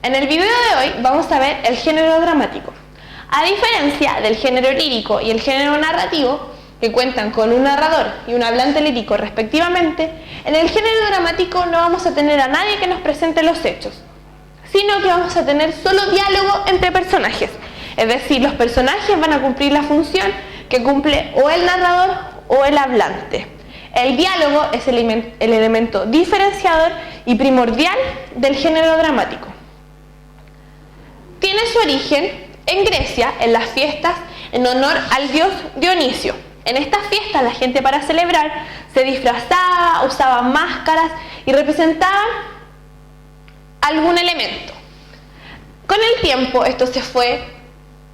En el video de hoy vamos a ver el género dramático. A diferencia del género lírico y el género narrativo, que cuentan con un narrador y un hablante lírico respectivamente, en el género dramático no vamos a tener a nadie que nos presente los hechos, sino que vamos a tener solo diálogo entre personajes. Es decir, los personajes van a cumplir la función que cumple o el narrador o el hablante. El diálogo es el elemento diferenciador y primordial del género dramático. Tiene su origen en Grecia, en las fiestas en honor al dios Dionisio. En estas fiestas la gente, para celebrar, se disfrazaba, usaba máscaras y representaban algún elemento. Con el tiempo esto se fue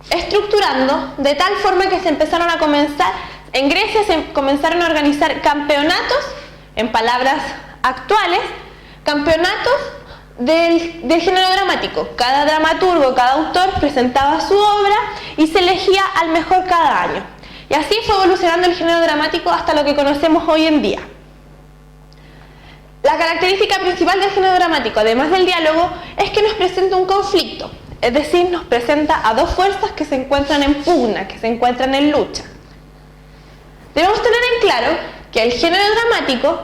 estructurando de tal forma que en Grecia se comenzaron a organizar campeonatos, en palabras actuales, campeonatos del género dramático. Cada dramaturgo, cada autor presentaba su obra y se elegía al mejor cada año. Y así fue evolucionando el género dramático hasta lo que conocemos hoy en día. La característica principal del género dramático, además del diálogo, es que nos presenta un conflicto, es decir, nos presenta a dos fuerzas que se encuentran en pugna, que se encuentran en lucha. Debemos tener en claro que el género dramático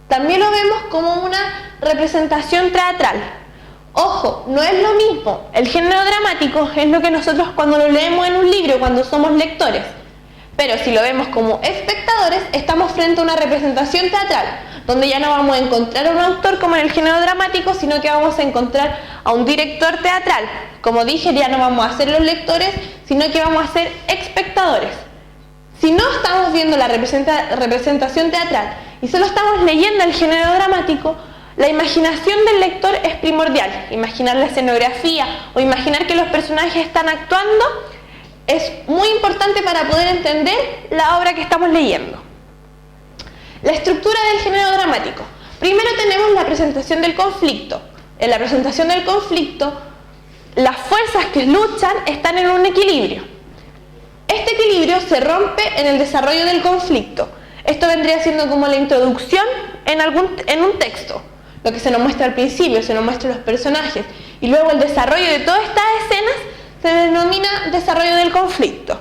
también lo vemos como una representación teatral. Ojo, no es lo mismo. El género dramático es lo que nosotros cuando lo leemos en un libro, cuando somos lectores. Pero si lo vemos como espectadores, estamos frente a una representación teatral, donde ya no vamos a encontrar a un autor como en el género dramático, sino que vamos a encontrar a un director teatral. Como dije, ya no vamos a ser los lectores, sino que vamos a ser espectadores. Si no estamos viendo la representación teatral y solo estamos leyendo el género dramático, la imaginación del lector es primordial. Imaginar la escenografía o imaginar que los personajes están actuando es muy importante para poder entender la obra que estamos leyendo. La estructura del género dramático. Primero tenemos la presentación del conflicto. En la presentación del conflicto, las fuerzas que luchan están en un equilibrio. Este equilibrio se rompe en el desarrollo del conflicto. Esto vendría siendo como la introducción en un texto. Lo que se nos muestra al principio, se nos muestra los personajes. Y luego el desarrollo de todas estas escenas se denomina desarrollo del conflicto.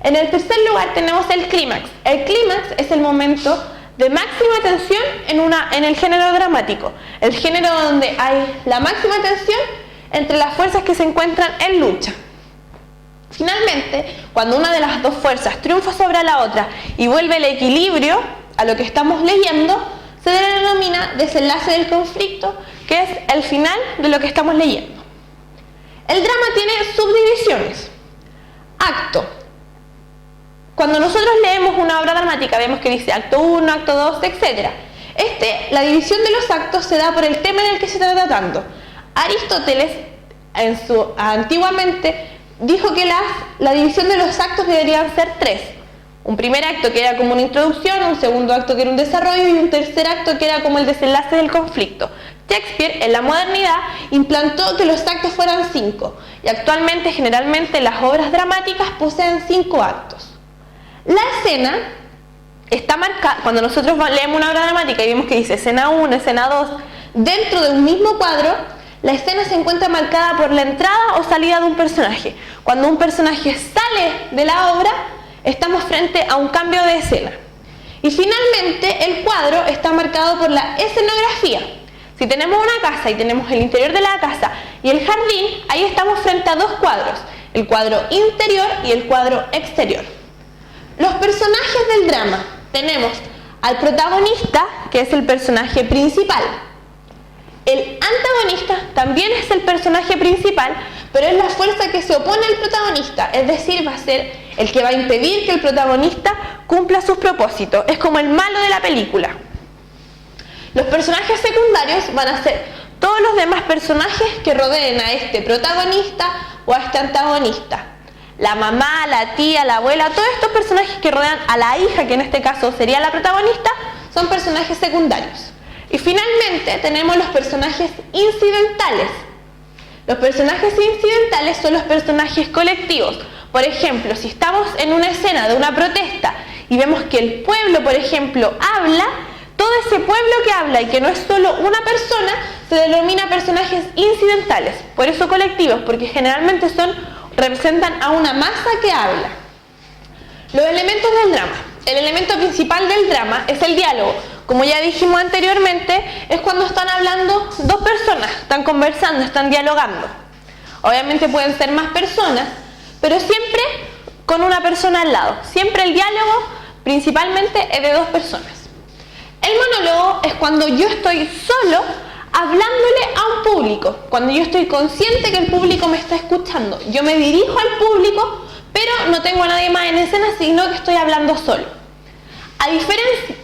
En el tercer lugar tenemos el clímax. El clímax es el momento de máxima tensión en el género dramático. El género donde hay la máxima tensión entre las fuerzas que se encuentran en lucha. Finalmente, cuando una de las dos fuerzas triunfa sobre la otra y vuelve el equilibrio a lo que estamos leyendo, se denomina desenlace del conflicto, que es el final de lo que estamos leyendo. El drama tiene subdivisiones. Acto. Cuando nosotros leemos una obra dramática vemos que dice acto 1, acto 2, etc. La división de los actos se da por el tema en el que se está tratando. Aristóteles, antiguamente, dijo que la división de los actos deberían ser tres. Un primer acto que era como una introducción, un segundo acto que era un desarrollo y un tercer acto que era como el desenlace del conflicto. Shakespeare, en la modernidad, implantó que los actos fueran 5 y actualmente, generalmente, las obras dramáticas poseen 5 actos. La escena está marcada, cuando nosotros leemos una obra dramática y vemos que dice escena 1, escena 2, dentro de un mismo cuadro, la escena se encuentra marcada por la entrada o salida de un personaje. Cuando un personaje sale de la obra, estamos frente a un cambio de escena. Y finalmente, el cuadro está marcado por la escenografía. Si tenemos una casa y tenemos el interior de la casa y el jardín, ahí estamos frente a dos cuadros, el cuadro interior y el cuadro exterior. Los personajes del drama. Tenemos al protagonista, que es el personaje principal. El antagonista también es el personaje principal, pero es la fuerza que se opone al protagonista, es decir, va a ser el que va a impedir que el protagonista cumpla sus propósitos. Es como el malo de la película. Los personajes secundarios van a ser todos los demás personajes que rodeen a este protagonista o a este antagonista. La mamá, la tía, la abuela, todos estos personajes que rodean a la hija, que en este caso sería la protagonista, son personajes secundarios. Y finalmente tenemos los personajes incidentales. Los personajes incidentales son los personajes colectivos. Por ejemplo, si estamos en una escena de una protesta y vemos que el pueblo, por ejemplo, habla, todo ese pueblo que habla y que no es solo una persona, se denomina personajes incidentales, por eso colectivos, porque generalmente representan a una masa que habla. Los elementos del drama. El elemento principal del drama es el diálogo. Como ya dijimos anteriormente, es cuando están hablando dos personas, están conversando, están dialogando. Obviamente pueden ser más personas, pero siempre con una persona al lado. Siempre el diálogo principalmente es de dos personas. El monólogo es cuando yo estoy solo hablándole a un público, cuando yo estoy consciente que el público me está escuchando. Yo me dirijo al público, pero no tengo a nadie más en escena, sino que estoy hablando solo.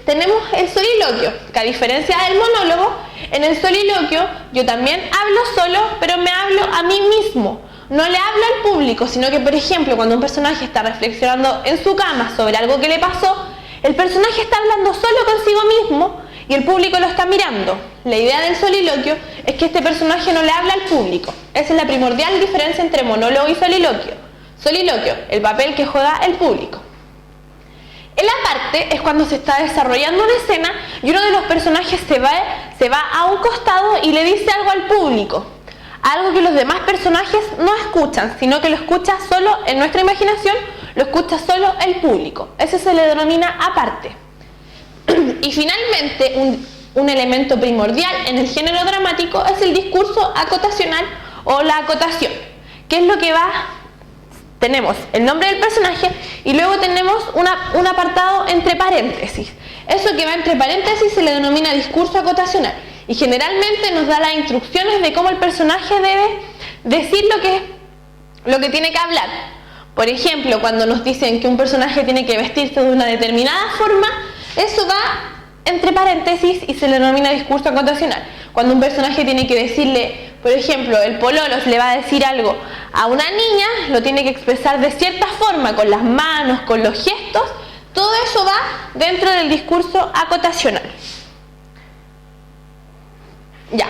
Tenemos el soliloquio, que a diferencia del monólogo, en el soliloquio yo también hablo solo, pero me hablo a mí mismo. No le hablo al público, sino que, por ejemplo, cuando un personaje está reflexionando en su cama sobre algo que le pasó, el personaje está hablando solo consigo mismo y el público lo está mirando. La idea del soliloquio es que este personaje no le habla al público. Esa es la primordial diferencia entre monólogo y soliloquio. Soliloquio, el papel que juega el público. El aparte es cuando se está desarrollando una escena y uno de los personajes se va a un costado y le dice algo al público. Algo que los demás personajes no escuchan, sino que lo escucha solo en nuestra imaginación, lo escucha solo el público. Ese se le denomina aparte. Y finalmente, un elemento primordial en el género dramático es el discurso acotacional o la acotación, que es lo que tenemos el nombre del personaje y luego tenemos un apartado entre paréntesis. Eso que va entre paréntesis se le denomina discurso acotacional y generalmente nos da las instrucciones de cómo el personaje debe decir lo que tiene que hablar. Por ejemplo, cuando nos dicen que un personaje tiene que vestirse de una determinada forma, eso va entre paréntesis y se le denomina discurso acotacional. Cuando un personaje tiene que decirle, por ejemplo, el pololo le va a decir algo a una niña, lo tiene que expresar de cierta forma, con las manos, con los gestos, todo eso va dentro del discurso acotacional. Ya.